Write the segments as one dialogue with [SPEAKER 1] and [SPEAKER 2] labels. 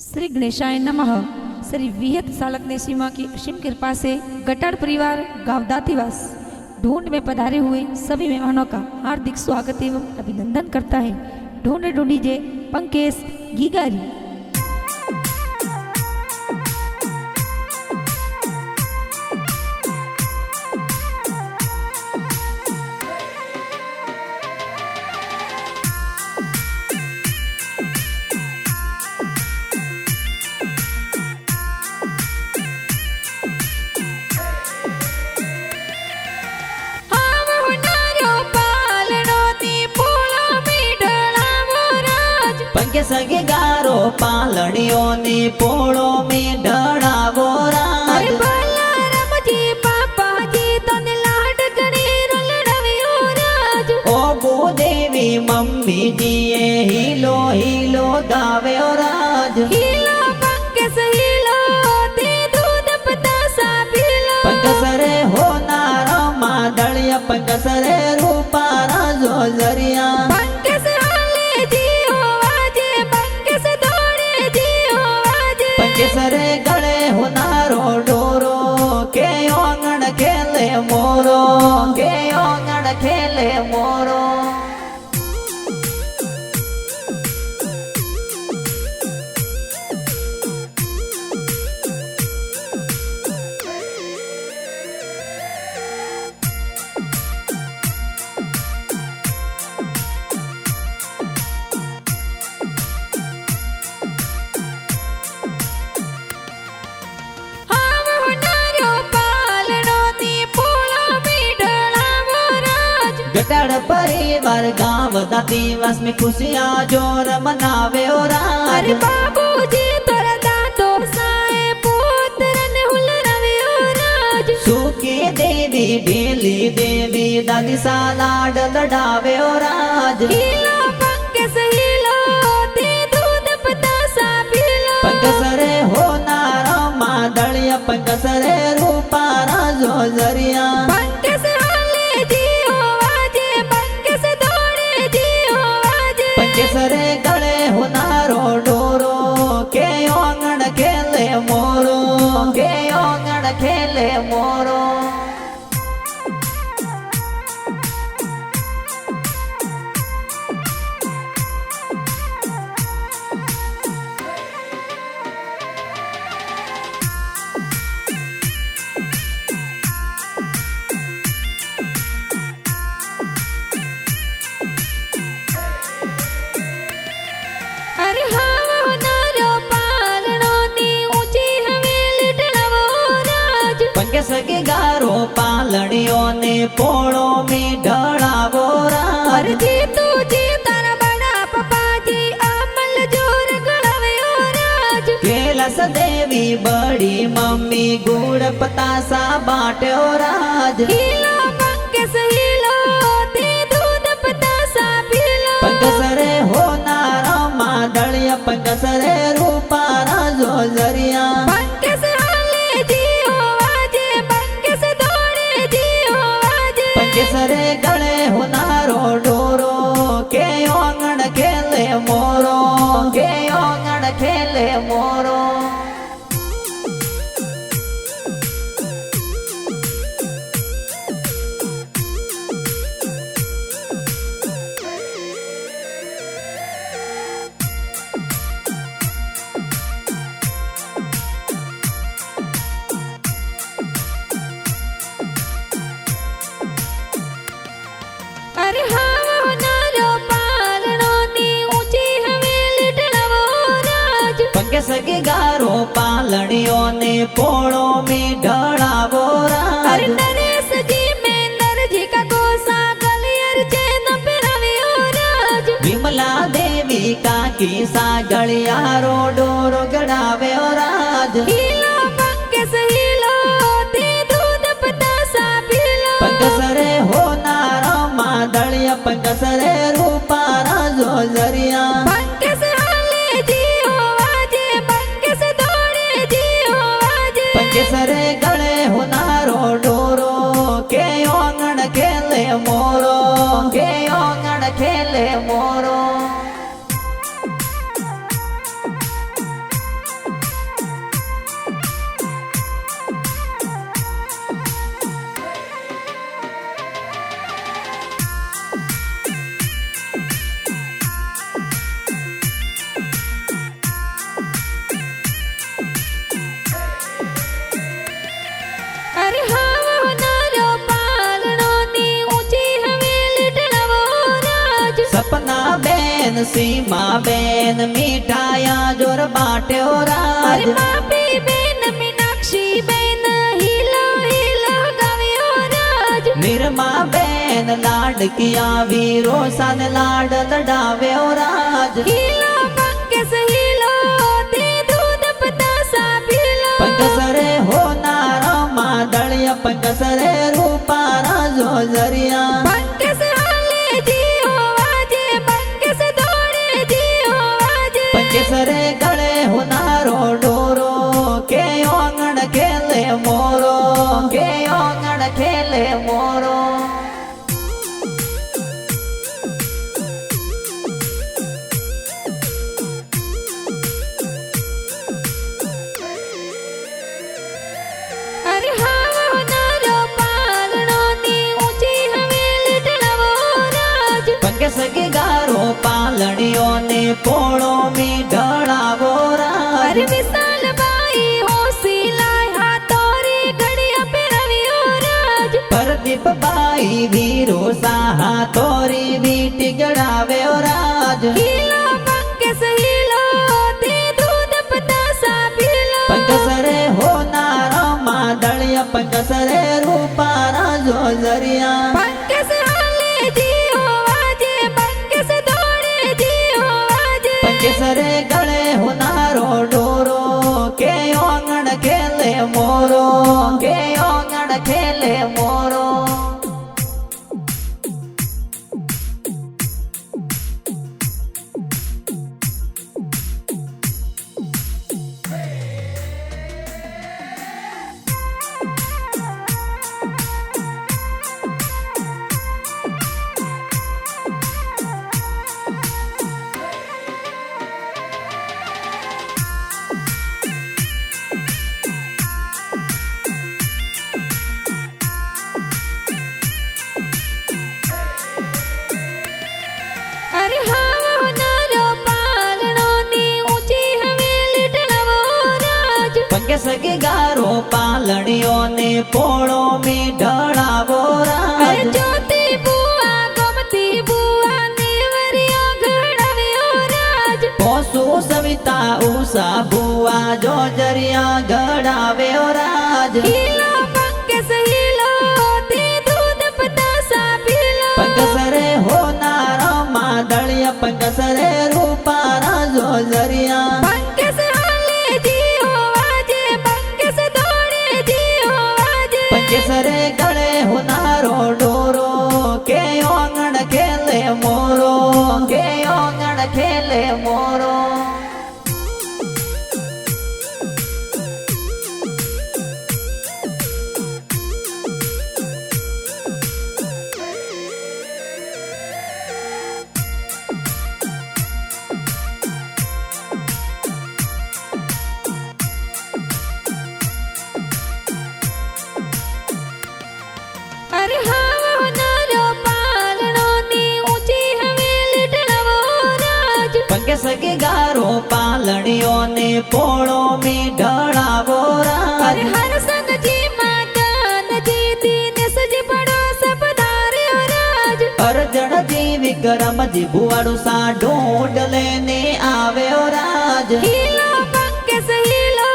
[SPEAKER 1] श्री गणेशाय नमः। श्री विहत सालक ने सीमा की असीम कृपा से गटाड़ परिवार गांव दातीवास ढूंढ में पधारे हुए सभी मेहमानों का हार्दिक स्वागत एवं अभिनंदन करता है ढूंढ ढूंढीजे पंकेश गीगारी।
[SPEAKER 2] पंके सगे गारो पालड़ियों ने पोड़ो में ढड़ावो राज। ओ भूदेवी मम्मी जी हीलो हीलो दावे ओ राज। पंकसरे हो नारा मादड़िया पंकसरे रूपारा जो जरिया। पंकसरे गले हो नारो डोरो के ओंगण खेले मोरो के ओंगण खेले मोरो। गटाड़ परिवार गांव दातीवास में खुशियां जोर मनावे ओ राज। सुखी देवी बेली देवी दादी सा लाड लडावे ओ राज। पंकसरे हो नारा मादड़िया पंकसरे रूपारा जो जरिया। पंकसरे गले हो नारो डोरो के ओंगण खेले मोरो के ओंगण खेले मोरो। पंकस के गारो पालड़ियों ने पोड़ो में ढड़ावो राज। कैलाश देवी बड़ी मम्मी गुड़ पतासा बाटे ओ राज। पंकसरे हो नारा मादड़िया पंकसरे रूपारा जो जरिया। पंकसरे गले हो नारो डोरो के ओंगण खेले मोरो के ओंगण खेले मोरो। पंकस के गारो पालड़ियों ने पोड़ो में ढड़ावो राज। विमला देवी का की सा गलियारो डोरो गड़ावे ओ राज। पंकसरे हो नारा मादड़िया पंकसरे रूपारा जो जरिया। पंकसरे गले हो नारो डोरो के ओंगण खेले मोरो के ओंगण खेले मोरो। બેન સીમા બેન મીઠાયા જોર બાટ્યો રાજ
[SPEAKER 1] અરે માપી બેન મીનાક્ષી બેન હીલો હીલો ગાવ્યો રાજ
[SPEAKER 2] નિરમા બેન લાડકિયા વીરો સાન લાડ લડાવ્યો રાજ
[SPEAKER 1] હીલો પંકજ હીલો તે દૂધ પતાસા પીલો
[SPEAKER 2] પંકસરે હોનારો માદળિયા પંકસરે રૂપારા જોજરિયા
[SPEAKER 1] પંકજ હાલે જીઓ વાજે પંકજ દોડે જીઓ વાજે
[SPEAKER 2] પંકસરે ગળે હોનારો ડોરો કે ઓંગણ ખેલે મોરો કે ઓંગણ ખેલે મોરો
[SPEAKER 1] અરે હાવો નારો પાલણો ની ઊંચી હવેલી ઢળવો રાજ
[SPEAKER 2] પંકસ ગારો પાલણીઓને પોળો મી ઢળાવો રાજ
[SPEAKER 1] અરે વિશાલ બાઈ હોસી લાય હાથોરી ઘડિયા પહેરવ્યો રાજ
[SPEAKER 2] પરદીપ બાઈ વીરો સાહા તોરી વીટી ગળાવ્યો રાજ
[SPEAKER 1] હીલો પંકજ હીલો તે દૂધ પતાસા પીલો
[SPEAKER 2] પંકસરે હોનારો માદળિયા પંકસરે રૂપારા જોજરિયા
[SPEAKER 1] પંકજ હાલે જીઓ વાજે પંકજ દોડે જીઓ વાજે
[SPEAKER 2] પંકસરે ગળે હોનારો ડોરો કે ઓંગણ ખેલે મોરો કે ઓંગણ ખેલે મોરો
[SPEAKER 1] અરે હાવો નારો પાલણો ની ઊંચી હવેલી ઢળવો રાજ
[SPEAKER 2] પંકસ ગારો પાલણીઓને પોળો મી ઢળાવો
[SPEAKER 1] અરે
[SPEAKER 2] રાજ
[SPEAKER 1] જ્યોતિ બુઆ ગોમતી બુઆ નીવરિયો ઘડાવ્યો રાજ
[SPEAKER 2] પોસુ સવિતા ઉષા ભુવા જોજરિયા ઘડાવ્યો રાજ
[SPEAKER 1] હીલો પંકજ હીલો તે દૂધ પતાસા પીલો
[SPEAKER 2] પંકસરે હોનારો માદળિયા પંકસરે રૂપારા જોજરિયા
[SPEAKER 1] પંકજ હાલે જીઓ વાજે પંકજ દોડે જીઓ વાજે
[SPEAKER 2] પંકસરે ગળે હોનારો ડોરો કે ઓંગણ ખેલે મોરો કે ઓંગણ ખેલે મોરો
[SPEAKER 1] અરે હાવો નારો પાલણો ની ઊંચી હવેલી ઢળવો રાજ
[SPEAKER 2] પંકસ ગારો પાલણીઓને પોળો મી ઢળાવો
[SPEAKER 1] અરે
[SPEAKER 2] રાજ
[SPEAKER 1] હર સંગજી માતાનજી દીનેશજી પડો સપધાર્યો રાજ
[SPEAKER 2] અરજણ જીવી ગરમજી ભુવાડું સા ઢોંડ લેને આવ્યો રાજ
[SPEAKER 1] હીલો પંકજ હીલો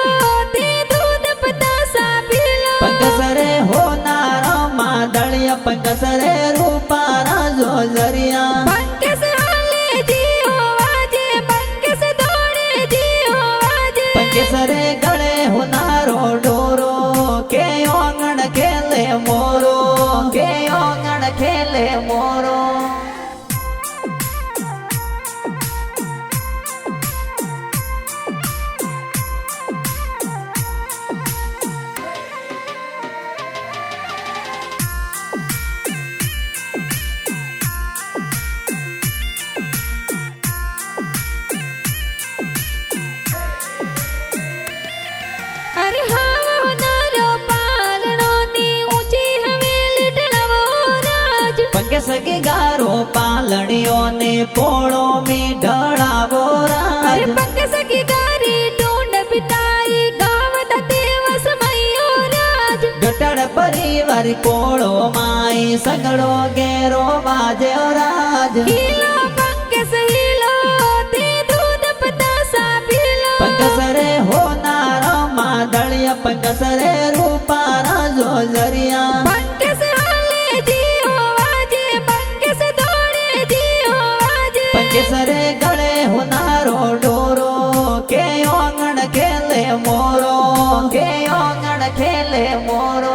[SPEAKER 1] તે દૂધ પતાસા પીલો
[SPEAKER 2] પંકસરે હોનારો માદળિયા પંકસરે રૂપારા જોજરિયા
[SPEAKER 1] પંકજ હાલે જીઓ વાજે પંકજ દોડે જીઓ વાજે
[SPEAKER 2] પંકસરે ગળે હોનારો ડોરો કે ઓંગણ ખેલે મોરો કે ઓંગણ ખેલે મોરો
[SPEAKER 1] અરે હાવો નારો પાલણો ની ઊંચી હવેલી ઢળવો રાજ
[SPEAKER 2] પંકસ ગારો પાલણીઓને પોળો મી ઢળાવો
[SPEAKER 1] અરે
[SPEAKER 2] રાજ
[SPEAKER 1] પંકજ ગારી ઢૂંઢ પિતાઈ ગાવત દિવસ મયો રાજ
[SPEAKER 2] ગટડ પરિવાર કોળો માઈ સગડો ઘેરો બાજ્યો રાજ
[SPEAKER 1] હીલો પંકજ હીલો
[SPEAKER 2] पंकसरे रूपारा जोजरिया
[SPEAKER 1] पंख से हाले जियो आजे पंख से दौड़े जियो आजे
[SPEAKER 2] पंकसरे गले होनारो डोरो के ओंगण खेले मोरो के ओंगण खेले मोरो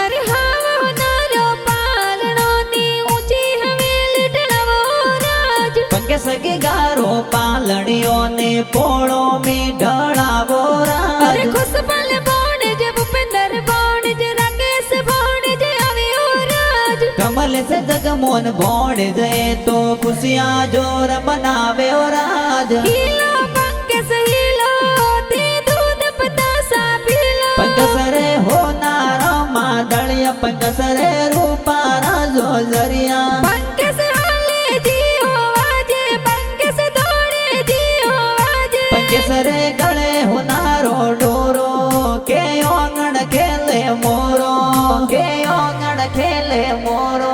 [SPEAKER 1] अरे हाँ नारो पालनो नी ऊंची हवेली ढलवो राज
[SPEAKER 2] पंकस के गारो पालड़ियों ने पोड़ो में ढड़ावो
[SPEAKER 1] अरे
[SPEAKER 2] राज
[SPEAKER 1] खुश पल बोण जे भूपेंद्र बोण जे राकेश बोण जे आवियो राज
[SPEAKER 2] कमल से जगमोहन बोड़ जाए तो खुशियाँ जोर मनावे ओ राज
[SPEAKER 1] हीलो पंख से हीलो ते दूध पतासा पीलो
[SPEAKER 2] पंकसरे हो नारा मादड़िया पंकसरे रूपारा जोजरिया
[SPEAKER 1] पंख से हाले जियो आजे पंख से दौड़े जियो आजे
[SPEAKER 2] पंकसरे गले हो नारो डोरो के ओंगण खेले मोरो के ओंगण खेले मोरो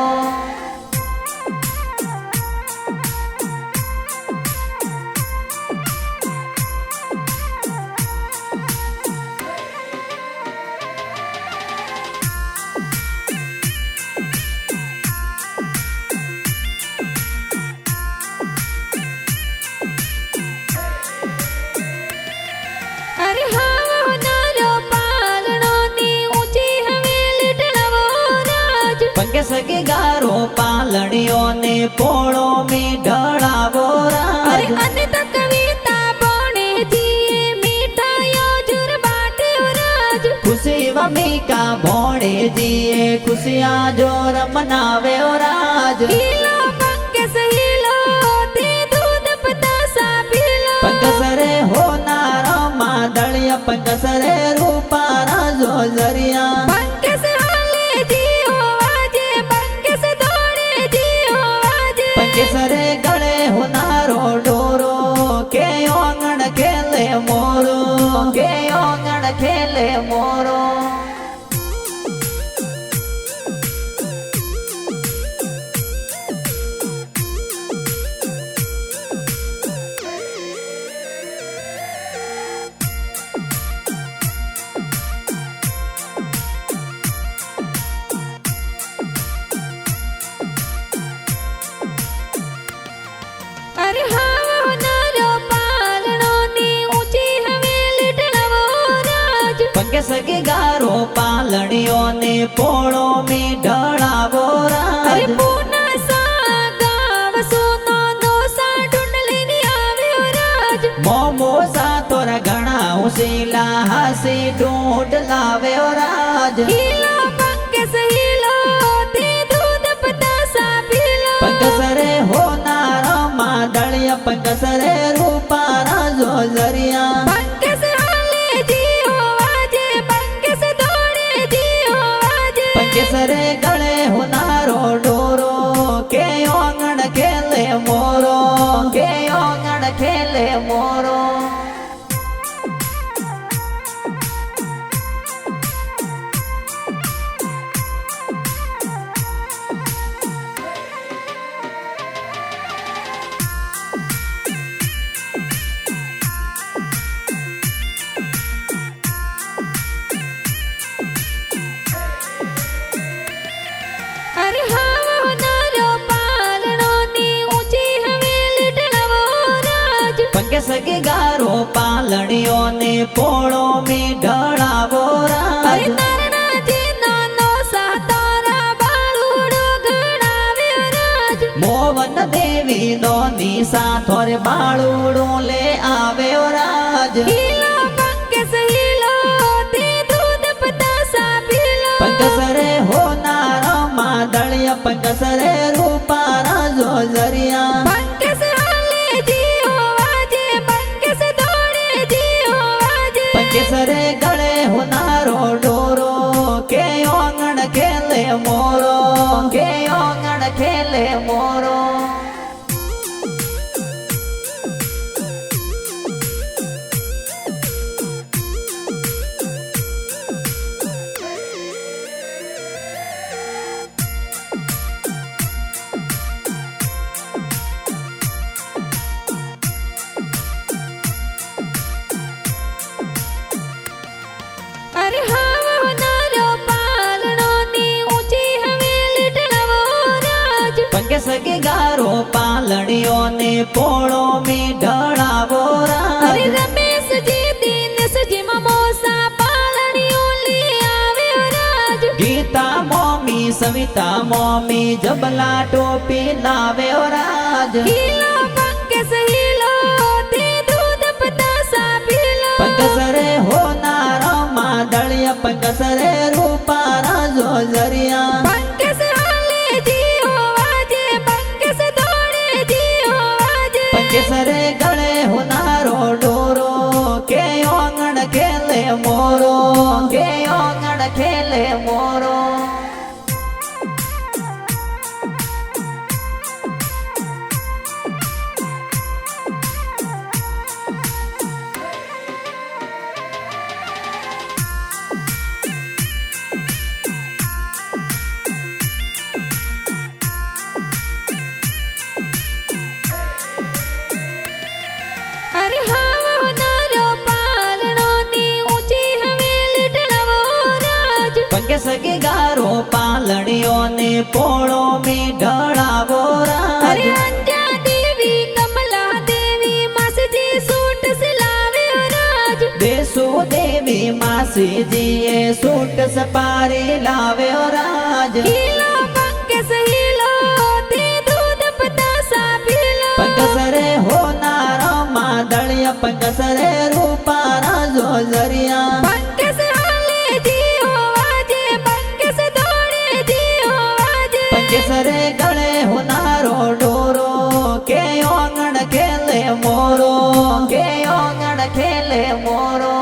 [SPEAKER 1] अरे हाँ नारो पालनो नी ऊंची हवेली ढलवो राज
[SPEAKER 2] पंकस के गारो पालड़ियों ने पोड़ो में ढड़ावो
[SPEAKER 1] अरे
[SPEAKER 2] राज
[SPEAKER 1] अनित कविता बोणे जिए मीठा योजुर बाटे राज
[SPEAKER 2] खुशी मम्मी का भोड़े दिए खुशियाँ जोर मनावे ओ राज
[SPEAKER 1] हीलो पंख से हीलो ते दूध पतासा पीलो
[SPEAKER 2] पंकसरे हो नारा मादड़िया पंकसरे रूपारा जोजरिया
[SPEAKER 1] पंख से हाले जियो आजे पंख से दौड़े जियो आजे
[SPEAKER 2] पंकसरे गले हो नारो डोरो के ओंगण खेले मोरो के ओंगण खेले मोरो
[SPEAKER 1] अरे हाँ नारो पालनो नी ऊंची हवेली ढलवो राज
[SPEAKER 2] पंकस के गारो पालड़ियों ने पोड़ो में ढड़ावो
[SPEAKER 1] अरे
[SPEAKER 2] राज
[SPEAKER 1] पूना सा गाव सोनो नो सा ढूंढली नी आव्यो राज
[SPEAKER 2] मोमो सा तोरा घना उसीला हसी ढूंढ लावे ओ राज
[SPEAKER 1] हीलो पंख से हीलो ते दूध पतासा पीलो
[SPEAKER 2] पंकसरे हो नारा मादड़िया पंकसरे रूपारा जोजरिया
[SPEAKER 1] पंख से हाले जियो आजे पंख से दौड़े जियो आजे
[SPEAKER 2] पंकसरे गले हो नारो डोरो के ओंगण खेले मोरो के ओंगण खेले मोरो
[SPEAKER 1] अरे हाँ नारो पालनो नी ऊंची हवेली ढलवो राज
[SPEAKER 2] पंकस के गारो पालड़ियों ने पोड़ो में ढड़ावो
[SPEAKER 1] अरे
[SPEAKER 2] राज
[SPEAKER 1] नारणा जी नानो सा तारा बाळुडो घणाव्यो राज
[SPEAKER 2] मोवन देवी दोनी साथोर बाळुडो ले आवे ओ राज
[SPEAKER 1] हीलो पंख से हीलो ते दूध पतासा पीलो
[SPEAKER 2] पंकसरे हो नारा मादड़िया पंकसरे रूपारा जोजरिया
[SPEAKER 1] पंख से हाले जियो आजे पंख से दौड़े जियो आजे
[SPEAKER 2] पंकसरे गले हो नारो डोरो के ओंगण खेले मोरो के ओंगण खेले मोरो पंके सगे गारो पालड़ियों ने पोड़ो में ढड़ावो
[SPEAKER 1] अरे
[SPEAKER 2] राज
[SPEAKER 1] रमेश जी दीनेश जी ममोसा पालड़ियों ले आवे राज
[SPEAKER 2] गीता मोमी सविता मोमी जबला टोपी लावे राज
[SPEAKER 1] हीलो पंके सहीलो ते दूध पतासा पीलो
[SPEAKER 2] पंकसरे हो नारो मादड़िया पंकसरे रूपारा जो जरिया
[SPEAKER 1] पंके से हाले जी हो आजे पंके से दौड़े जी हो आजे
[SPEAKER 2] पंकसरे गले हो नारो डोरो के ओंगण खेले मोरो के ओंगण खेले मोरो
[SPEAKER 1] अरे हावा नारो पालनो नी ऊंची हवेली ढळावो राज
[SPEAKER 2] पंके सगे गारो पालड़ियों ने पोड़ो में ढड़ावो
[SPEAKER 1] अरे
[SPEAKER 2] राज
[SPEAKER 1] अंजा देवी कमला देवी मास जी सूट सिलावे राज
[SPEAKER 2] देसु देवी मासी जी ये सूट सपारी लावे राज
[SPEAKER 1] हीलो पंके सहीलो ते दूध पतासा पीलो
[SPEAKER 2] पंकसरे हो नारो मादड़िया पंकसरे रूपारा जो जरिया
[SPEAKER 1] पंके से हाले जी हो आजे पंके से दौड़े जी हो आजे
[SPEAKER 2] पंकसरे गले हो नारो डोरो के ओंगण खेले मोरो के ओंगण खेले मोरो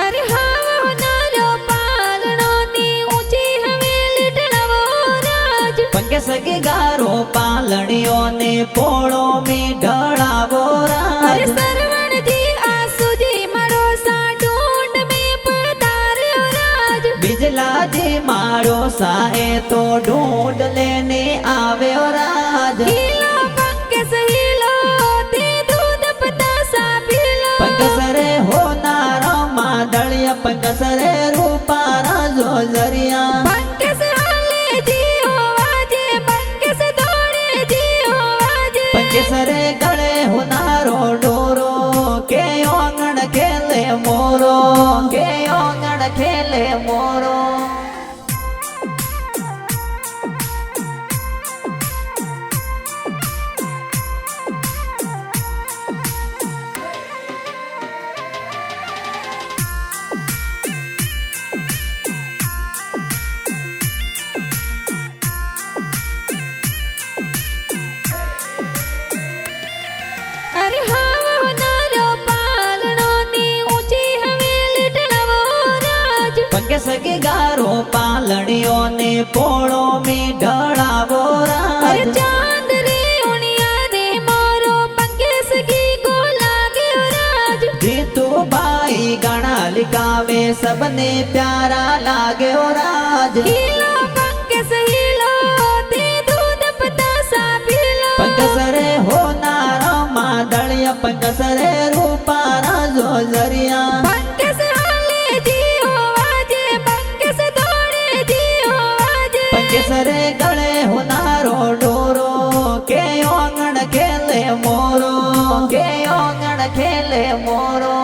[SPEAKER 1] अरे हावा नारो पालनो नी ऊंची हवेली ढळावो राज
[SPEAKER 2] पंके सगे गारो पालड़ियों ने पोड़ो में ढड़ावो
[SPEAKER 1] अरे
[SPEAKER 2] राज
[SPEAKER 1] सरवण जी आसू जी मारो सा ढूंढ में पधारे राज
[SPEAKER 2] बिजला जी मारो साए तो ढूंढ लेने आवे राज
[SPEAKER 1] हीलो पंके सहीलो ते दूध पतासा पीलो
[SPEAKER 2] पंकसरे हो नारो मादड़िया पंकसरे रूपारा जो जरिया
[SPEAKER 1] पंके से हाले जी हो आजे पंके से दौड़े जी हो आजे
[SPEAKER 2] पंकसरे गले हो नारो डोरो के ओंगण खेले मोरो के ओंगण खेले मोरो
[SPEAKER 1] अरे हावा नारो पालनो नी ऊंची हवेली ढळावो राज
[SPEAKER 2] पंके सगे गारो पालड़ियों ने पोड़ो में ढड़ावो
[SPEAKER 1] अरे
[SPEAKER 2] राज
[SPEAKER 1] चांद रे उनिया रे मोरो पंके सगी को लागे राज
[SPEAKER 2] जीतू भाई गाना लिखावे सबने प्यारा लागे राज
[SPEAKER 1] हीलो पंके सहीलो ते दूध पतासा पीलो
[SPEAKER 2] पंकसरे हो नारो मादड़िया पंकसरे रूपारा जो जरिया
[SPEAKER 1] पंके से हाले जी हो आजे पंके से दौड़े जी हो आजे
[SPEAKER 2] पंकसरे गले हो नारो डोरो के ओंगण खेले मोरो के ओंगण खेले मोरो